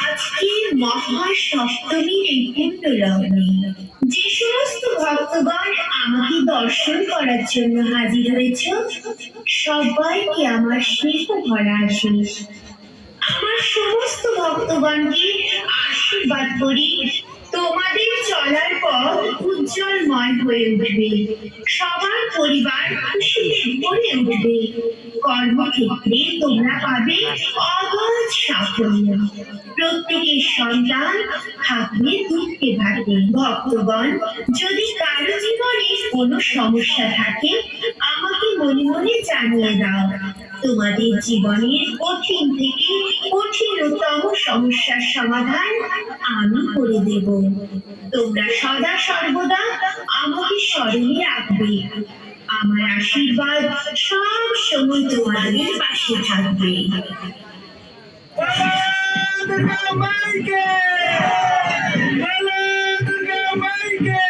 আজকে মহাসপ্তমীর এই পুণ্যলগ্নে যে সমস্ত ভক্তগণ আমাকে দর্শন করার জন্য হাজির হয়েছ, সবাইকে আমার স্নেহ ভরা আশীষ। আমার সমস্ত ভক্তগণকে আশীর্বাদ করি, তোমাদের চলার পথ উজ্জ্বলময় হয়ে উঠবে, সবার পরিবার খুশিতে ভরে উঠবে, কর্মক্ষেত্রে তোমরা পাবে অগাধ সাফল্য, প্রত্যেকের সন্তান থাকবে দুঃখে ভাগে। ভক্তগণ, যদি কারো জীবনে কোনো সমস্যা থাকে আমাকে মনে মনে জানিয়ে দাও, তোমাদের জীবনের কঠিন থেকে কঠিনতম সমস্যার সমাধান আমি করে দেব। তোমরা সদা সর্বদা আমাকে স্মরণে রাখবে, আমার আশীর্বাদ সব সময় তোমাদের পাশে থাকবে। दुर्गा माई के